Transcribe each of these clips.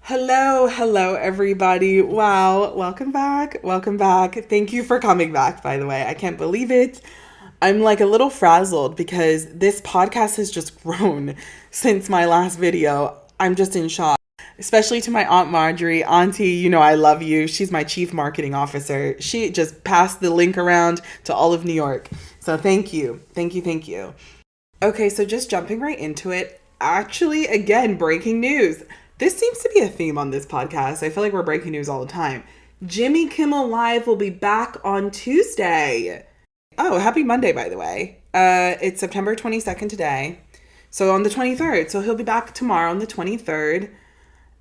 Hello, everybody. Wow, welcome back. Welcome back. Thank you for coming back, by the way. I can't believe it. I'm like a little frazzled because this podcast has just grown since my last video. I'm just in shock, especially to my Aunt Marjorie. Auntie, you know I love you. She's my chief marketing officer. She just passed the link around to all of New York. So thank you. Thank you. Thank you. Okay, so just jumping right into it. Actually, again, breaking news. This seems to be a theme on this podcast. I feel like we're breaking news all the time. Jimmy Kimmel Live will be back on Tuesday. Oh, happy Monday, by the way. It's September 22nd today. So on the 23rd. So he'll be back tomorrow on the 23rd.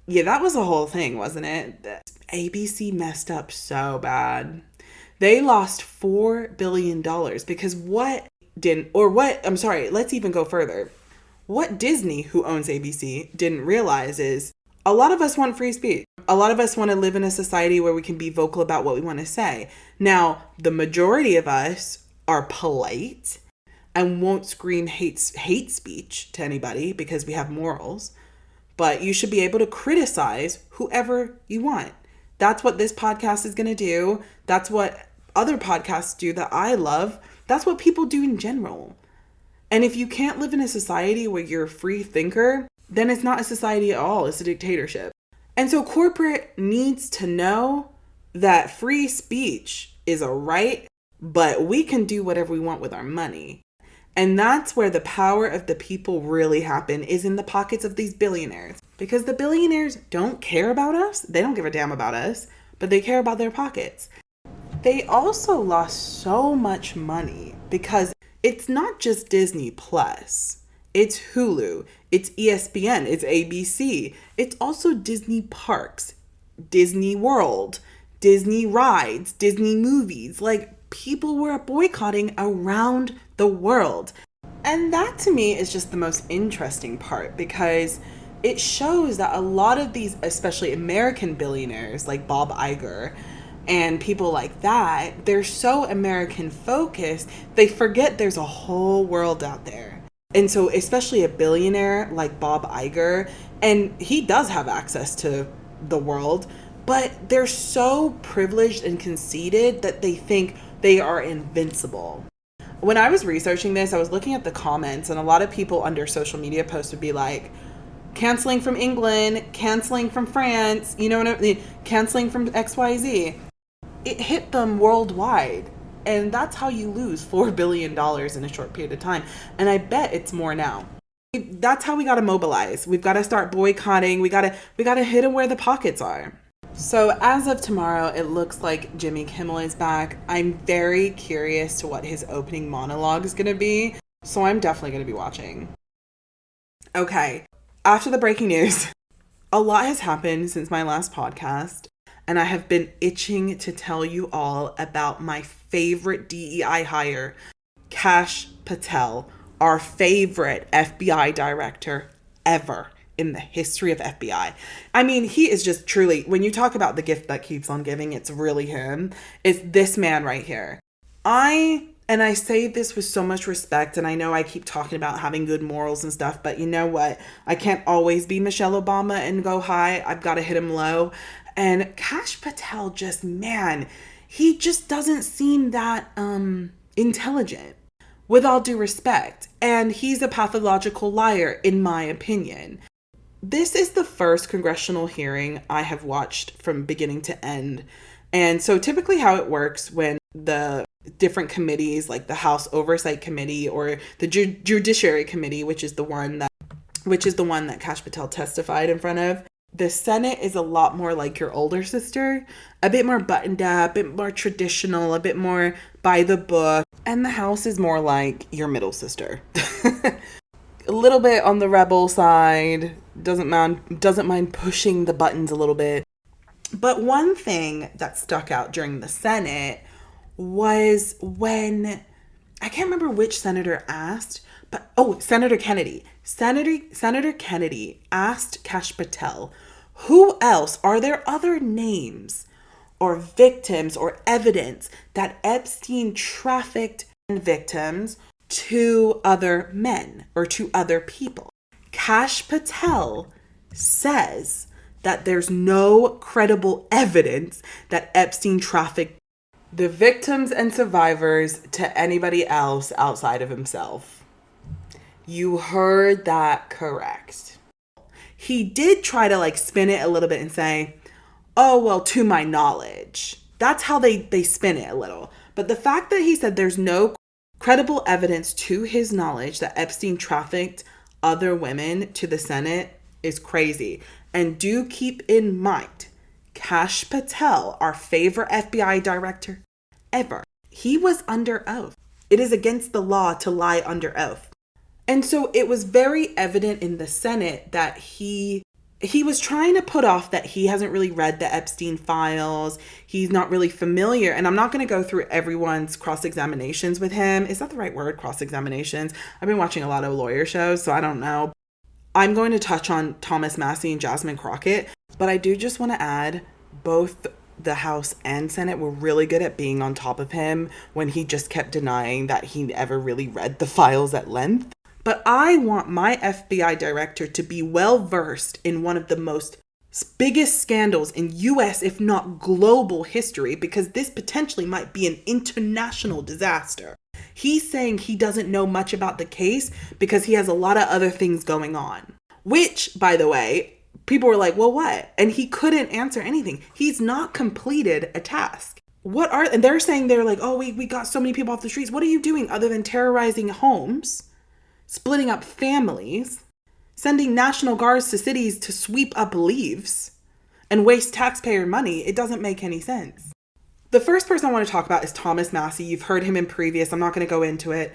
Yeah, that was a whole thing, wasn't it? ABC messed up so bad. They lost $4 billion because let's even go further. What Disney, who owns ABC, didn't realize is a lot of us want free speech. A lot of us want to live in a society where we can be vocal about what we want to say. Now, the majority of us are polite and won't scream hate speech to anybody because we have morals. But you should be able to criticize whoever you want. That's what this podcast is going to do. That's what other podcasts do that I love. That's what people do in general. And if you can't live in a society where you're a free thinker, then it's not a society at all. It's a dictatorship. And so corporate needs to know that free speech is a right, but we can do whatever we want with our money. And that's where the power of the people really happen, is in the pockets of these billionaires. Because the billionaires don't care about us. They don't give a damn about us, but they care about their pockets. They also lost so much money because it's not just Disney Plus. It's Hulu. It's ESPN. It's ABC. It's also Disney Parks, Disney World, Disney Rides, Disney Movies. Like, people were boycotting around the world. And that to me is just the most interesting part because it shows that a lot of these, especially American billionaires like Bob Iger, and people like that, they're so American focused, they forget there's a whole world out there. And so especially a billionaire like Bob Iger, and he does have access to the world, but they're so privileged and conceited that they think they are invincible. When I was researching this, I was looking at the comments, and a lot of people under social media posts would be like, canceling from England, canceling from France, you know what I mean? Canceling from XYZ. It hit them worldwide. And that's how you lose $4 billion in a short period of time. And I bet it's more now. That's how we got to mobilize. We've got to start boycotting. We got to hit them where the pockets are. So as of tomorrow, it looks like Jimmy Kimmel is back. I'm very curious to what his opening monologue is going to be. So I'm definitely going to be watching. Okay. After the breaking news, a lot has happened since my last podcast. And I have been itching to tell you all about my favorite DEI hire, Kash Patel, our favorite FBI director ever in the history of FBI. I mean, he is just truly, when you talk about the gift that keeps on giving, it's really him. It's this man right here. And I say this with so much respect, and I know I keep talking about having good morals and stuff, but you know what? I can't always be Michelle Obama and go high. I've got to hit him low. And Kash Patel he just doesn't seem that intelligent, with all due respect. And he's a pathological liar, in my opinion. This is the first congressional hearing I have watched from beginning to end. And so typically how it works when the different committees, like the House Oversight Committee or the Judiciary Committee, which is the one that Kash Patel testified in front of, the Senate is a lot more like your older sister, a bit more buttoned up, a bit more traditional, a bit more by the book. And the House is more like your middle sister. A little bit on the rebel side, doesn't mind pushing the buttons a little bit. But one thing that stuck out during the Senate was when, I can't remember which senator asked, but Senator Kennedy. Senator Kennedy asked Kash Patel, who else, are there other names or victims or evidence that Epstein trafficked victims to other men or to other people? Kash Patel says that there's no credible evidence that Epstein trafficked the victims and survivors to anybody else outside of himself. You heard that correct. He did try to spin it a little bit and say, oh, well, to my knowledge. That's how they spin it a little. But the fact that he said there's no credible evidence to his knowledge that Epstein trafficked other women to the Senate is crazy. And do keep in mind, Kash Patel, our favorite FBI director ever, he was under oath. It is against the law to lie under oath. And so it was very evident in the Senate that he was trying to put off that he hasn't really read the Epstein files. He's not really familiar. And I'm not going to go through everyone's cross-examinations with him. Is that the right word? Cross-examinations? I've been watching a lot of lawyer shows, so I don't know. I'm going to touch on Thomas Massie and Jasmine Crockett, but I do just want to add both the House and Senate were really good at being on top of him when he just kept denying that he ever really read the files at length. But I want my FBI director to be well versed in one of the biggest scandals in US, if not global history, because this potentially might be an international disaster. He's saying he doesn't know much about the case because he has a lot of other things going on. Which, by the way, people were like, well, what? And he couldn't answer anything. He's not completed a task. And they're saying they're like, oh, we got so many people off the streets. What are you doing other than terrorizing homes, splitting up families, sending National Guards to cities to sweep up leaves and waste taxpayer money? It doesn't make any sense. The first person I want to talk about is Thomas Massie. You've heard him in previous. I'm not going to go into it.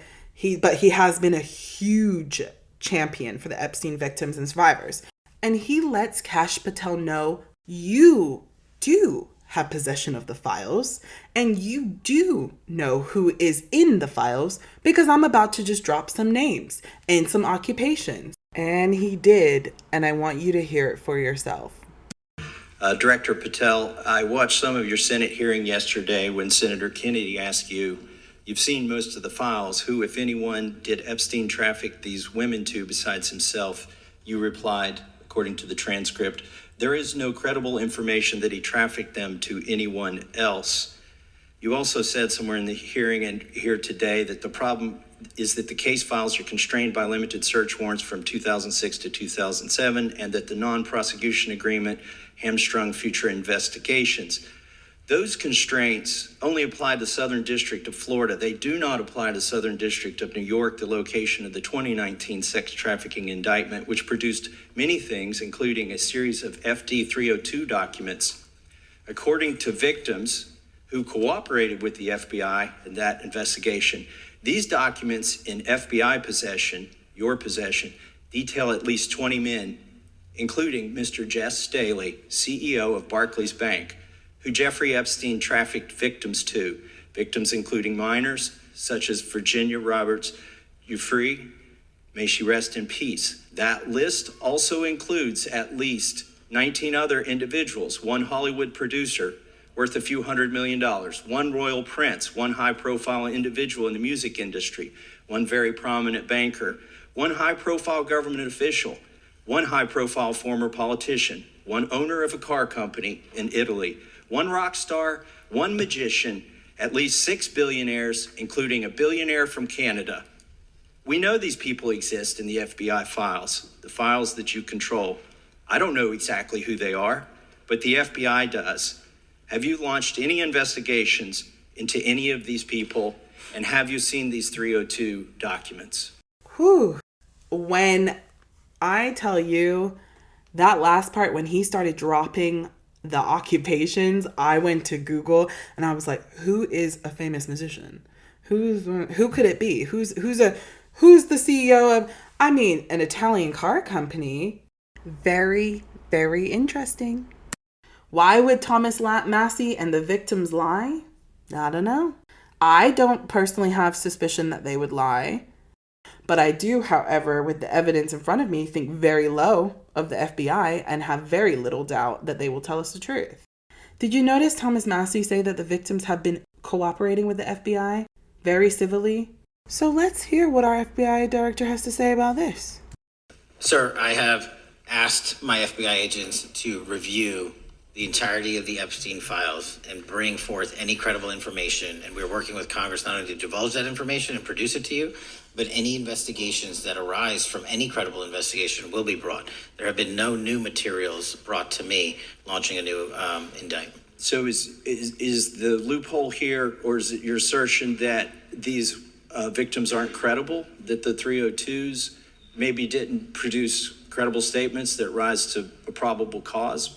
But he has been a huge champion for the Epstein victims and survivors. And he lets Kash Patel know you do have possession of the files and you do know who is in the files because I'm about to just drop some names and some occupations. And he did. And I want you to hear it for yourself. Director Patel, I watched some of your Senate hearing yesterday when Senator Kennedy asked you, you've seen most of the files, who, if anyone, did Epstein traffic these women to besides himself? You replied, according to the transcript, there is no credible information that he trafficked them to anyone else. You also said somewhere in the hearing and here today that the problem is that the case files are constrained by limited search warrants from 2006 to 2007 and that the non-prosecution agreement hamstrung future investigations. Those constraints only apply to the Southern District of Florida. They do not apply to Southern District of New York, the location of the 2019 sex trafficking indictment, which produced many things, including a series of FD 302 documents. According to victims who cooperated with the FBI in that investigation, these documents in FBI possession, your possession, detail at least 20 men, including Mr. Jess Staley, CEO of Barclays Bank, who Jeffrey Epstein trafficked victims to, victims including minors, such as Virginia Roberts Ufrey, may she rest in peace. That list also includes at least 19 other individuals, one Hollywood producer worth a few $100 million, one royal prince, one high-profile individual in the music industry, one very prominent banker, one high-profile government official, one high-profile former politician, one owner of a car company in Italy, one rock star, one magician, at least 6 billionaires, including a billionaire from Canada. We know these people exist in the FBI files, the files that you control. I don't know exactly who they are, but the FBI does. Have you launched any investigations into any of these people, and have you seen these 302 documents? Whew. When I tell you that last part, when he started dropping the occupations, I went to Google and I was like, who is a famous musician? Who could it be? Who's the CEO of, an Italian car company? Very, very interesting. Why would Thomas Massie and the victims lie? I don't know. I don't personally have suspicion that they would lie. But I do, however, with the evidence in front of me, think very low of the FBI and have very little doubt that they will tell us the truth. Did you notice Thomas Massie say that the victims have been cooperating with the FBI very civilly? So let's hear what our FBI director has to say about this. Sir, I have asked my FBI agents to review the entirety of the Epstein files and bring forth any credible information. And we're working with Congress not only to divulge that information and produce it to you, but any investigations that arise from any credible investigation will be brought. There have been no new materials brought to me launching a new indictment. So is the loophole here, or is it your assertion that these victims aren't credible, that the 302s maybe didn't produce credible statements that rise to a probable cause?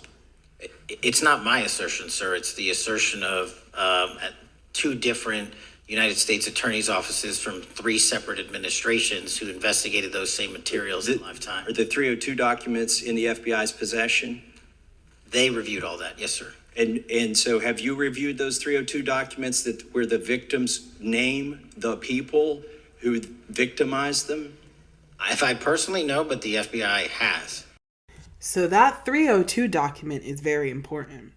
It's not my assertion, sir. It's the assertion of two different United States attorneys' offices from three separate administrations who investigated those same materials in lifetime. Are the 302 documents in the FBI's possession? They reviewed all that, yes, sir. And so have you reviewed those 302 documents where the victims name the people who victimized them? If I personally know, but the FBI has. So that 302 document is very important.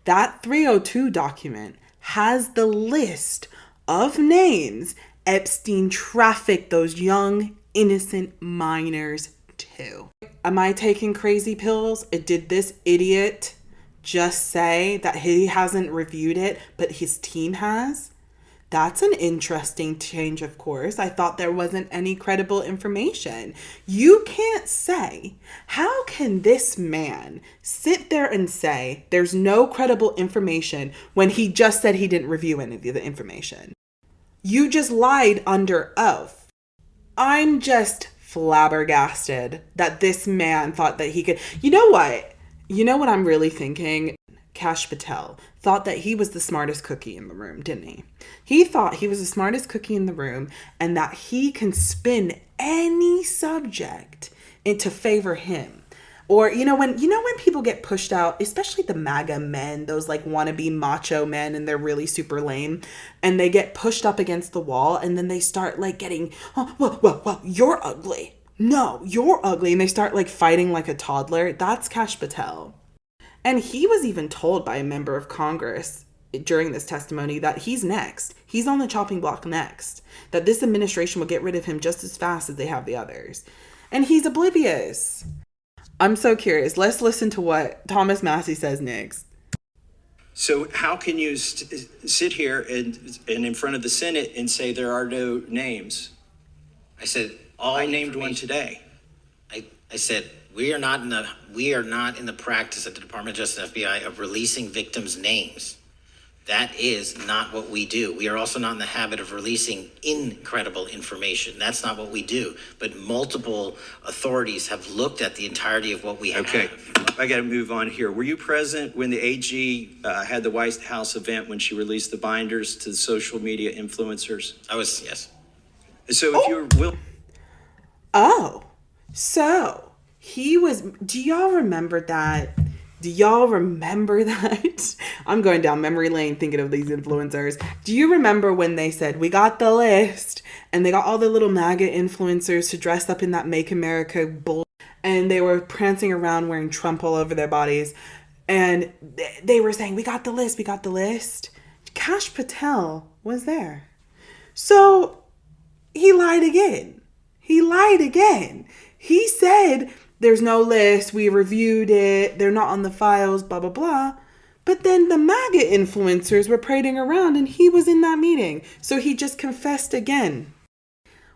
That 302 document has the list of names Epstein trafficked those young, innocent minors to. Am I taking crazy pills? Did this idiot just say that he hasn't reviewed it, but his team has? That's an interesting change of course. I thought there wasn't any credible information. You can't say, how can this man sit there and say there's no credible information when he just said he didn't review any of the information? You just lied under oath. I'm just flabbergasted that this man thought that he could. You know what? You know what I'm really thinking? Kash Patel thought that he was the smartest cookie in the room, didn't he? He thought he was the smartest cookie in the room and that he can spin any subject into favor him. Or, when people get pushed out, especially the MAGA men, those like wannabe macho men, and they're really super lame, and they get pushed up against the wall, and then they start like getting, oh, well, you're ugly. No, you're ugly. And they start like fighting like a toddler. That's Kash Patel. And he was even told by a member of Congress during this testimony that he's next. He's on the chopping block next. That this administration will get rid of him just as fast as they have the others. And he's oblivious. I'm so curious. Let's listen to what Thomas Massie says next. So how can you sit here and in front of the Senate and say there are no names? I said I named one today. I said we are not in the practice at the Department of Justice and FBI of releasing victims' names. That is not what we do. We are also not in the habit of releasing incredible information. That's not what we do. But multiple authorities have looked at the entirety of what we have. Okay, I got to move on here. Were you present when the AG had the White House event when she released the binders to the social media influencers? I was, yes. So if you're willing... So he was, do y'all remember that? I'm going down memory lane thinking of these influencers. Do you remember when they said, we got the list, and they got all the little MAGA influencers to dress up in that Make America bull, and they were prancing around wearing Trump all over their bodies, and they were saying, we got the list. Kash Patel was there. So he lied again. He said, there's no list, we reviewed it, they're not on the files, blah, blah, blah. But then the MAGA influencers were parading around and he was in that meeting. So he just confessed again.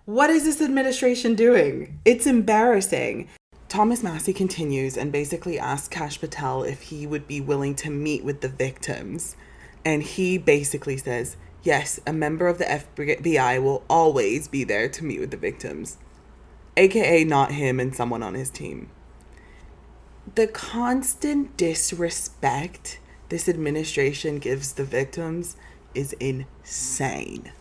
What is this administration doing? It's embarrassing. Thomas Massie continues and basically asks Kash Patel if he would be willing to meet with the victims. And he basically says, yes, a member of the FBI will always be there to meet with the victims. AKA not him and someone on his team. The constant disrespect this administration gives the victims is insane.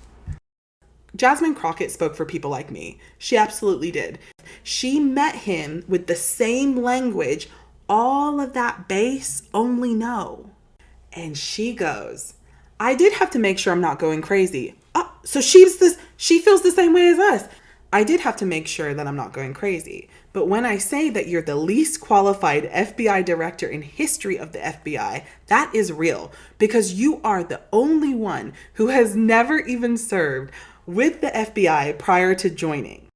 Jasmine Crockett spoke for people like me. She absolutely did. She met him with the same language all of that base only know. And she goes, I did have to make sure I'm not going crazy. Oh, so she feels the same way as us. I did have to make sure that I'm not going crazy. But when I say that you're the least qualified FBI director in history of the FBI, that is real because you are the only one who has never even served with the FBI prior to joining.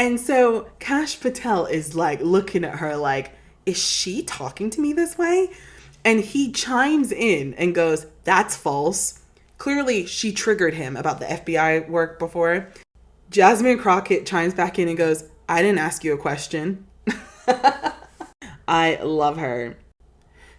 And so Kash Patel is like looking at her like, is she talking to me this way? And he chimes in and goes, that's false. Clearly, she triggered him about the FBI work before. Jasmine Crockett chimes back in and goes, I didn't ask you a question. I love her.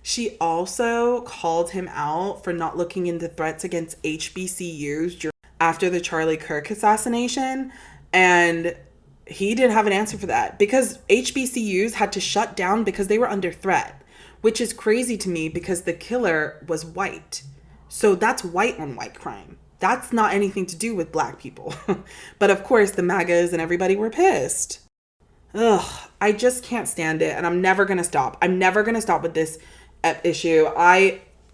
She also called him out for not looking into threats against HBCUs after the Charlie Kirk assassination. And he didn't have an answer for that because HBCUs had to shut down because they were under threat, which is crazy to me because the killer was white. So that's white on white crime. That's not anything to do with black people. But of course, the MAGAs and everybody were pissed. Ugh, I just can't stand it. And I'm never going to stop. I'm never going to stop with this issue.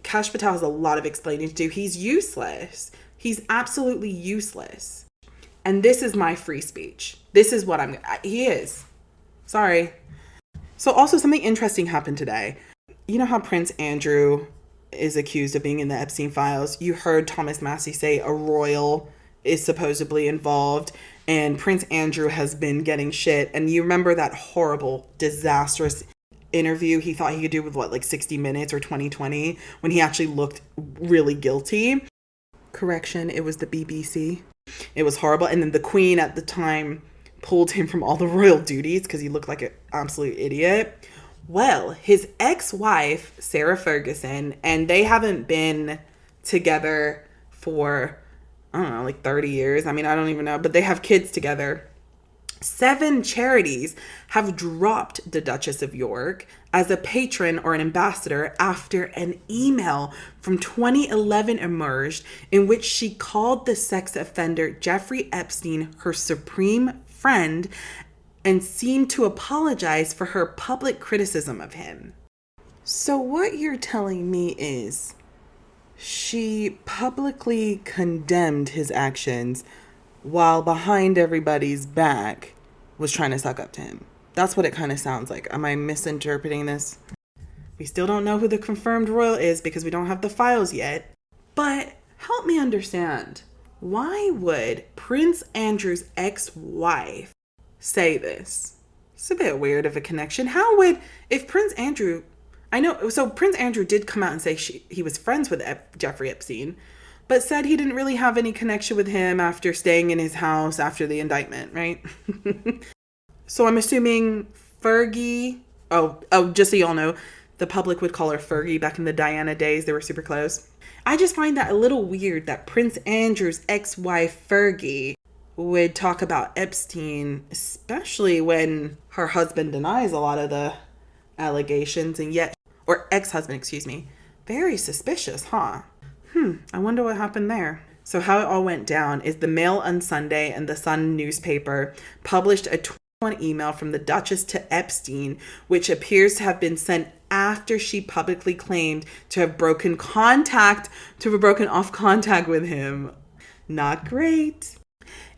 Kash Patel has a lot of explaining to do. He's useless. He's absolutely useless. And this is my free speech. This is what he is. Sorry. So also something interesting happened today. You know how Prince Andrew is accused of being in the Epstein files? You heard Thomas Massey say a royal is supposedly involved, and Prince Andrew has been getting shit. And you remember that horrible, disastrous interview he thought he could do with 60 Minutes or 2020 when he actually looked really guilty? Correction, it was the BBC. It was horrible. And then the Queen at the time pulled him from all the royal duties because he looked like an absolute idiot. Well, his ex-wife, Sarah Ferguson, and they haven't been together for, I don't know, 30 years. I mean, I don't even know, but they have kids together. 7 charities have dropped the Duchess of York as a patron or an ambassador after an email from 2011 emerged in which she called the sex offender Jeffrey Epstein her supreme friend and seemed to apologize for her public criticism of him. So what you're telling me is she publicly condemned his actions while behind everybody's back was trying to suck up to him. That's what it kind of sounds like. Am I misinterpreting this? We still don't know who the confirmed royal is because we don't have the files yet. But help me understand. Why would Prince Andrew's ex-wife say this? It's a bit weird of a connection. How would, if Prince Andrew, so Prince Andrew did come out and say he was friends with Jeffrey Epstein, but said he didn't really have any connection with him after staying in his house after the indictment, right? So I'm assuming Fergie, just so y'all know, the public would call her Fergie back in the Diana days. They were super close. I just find that a little weird that Prince Andrew's ex-wife Fergie would talk about Epstein, especially when her husband denies a lot of the allegations, and yet, or ex-husband, excuse me. Very suspicious, huh? I wonder what happened there. So how it all went down is the Mail on Sunday and the Sun newspaper published a 21 email from the Duchess to Epstein, which appears to have been sent after she publicly claimed to have broken off contact with him. Not great.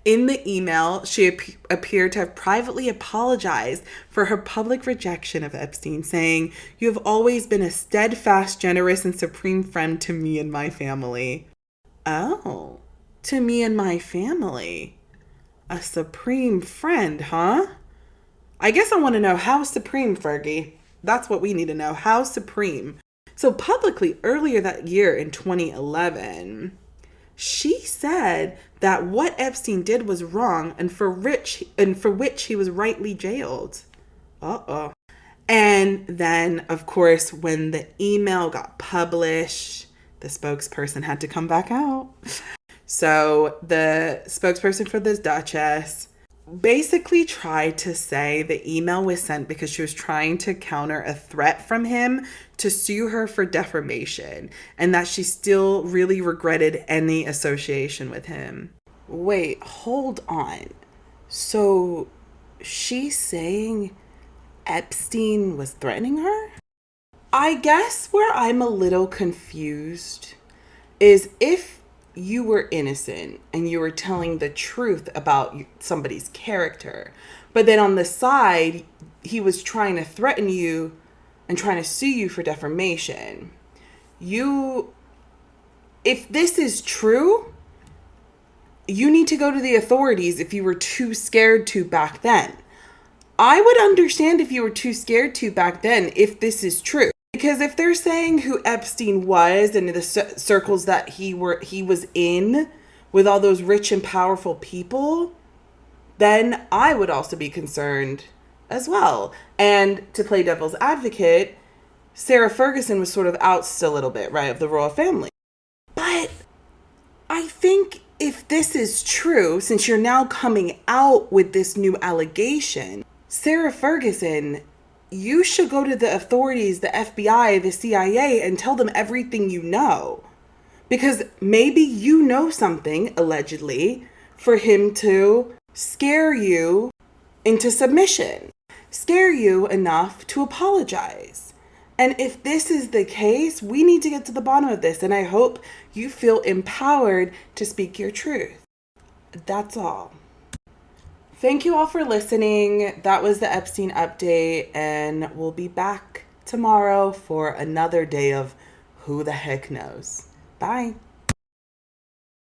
In the email, she appeared to have privately apologized for her public rejection of Epstein, saying, "You have always been a steadfast, generous, and supreme friend to me and my family." Oh, to me and my family. A supreme friend, huh? I guess I want to know how supreme, Fergie. That's what we need to know. How supreme? So publicly, earlier that year in 2011... she said that what Epstein did was wrong and for which he was rightly jailed. Uh-oh. And then, of course, when the email got published, the spokesperson had to come back out. So the spokesperson for this Duchess basically tried to say the email was sent because she was trying to counter a threat from him to sue her for defamation, and that she still really regretted any association with him. Wait, hold on. So she's saying Epstein was threatening her? I guess where I'm a little confused is if you were innocent and you were telling the truth about somebody's character, but then on the side, he was trying to threaten you and trying to sue you for defamation. If this is true, you need to go to the authorities if you were too scared to back then. I would understand if you were too scared to back then if this is true. Because if they're saying who Epstein was and the circles that he was in with all those rich and powerful people, then I would also be concerned as well. And to play devil's advocate, Sarah Ferguson was sort of ousted a little bit, right, of the royal family. But I think if this is true, since you're now coming out with this new allegation, Sarah Ferguson, you should go to the authorities, the FBI, the CIA, and tell them everything you know. Because maybe you know something, allegedly, for him to scare you into submission, scare you enough to apologize. And if this is the case, we need to get to the bottom of this. And I hope you feel empowered to speak your truth. That's all. Thank you all for listening. That was the Epstein update. And we'll be back tomorrow for another day of Who the Heck Knows. Bye.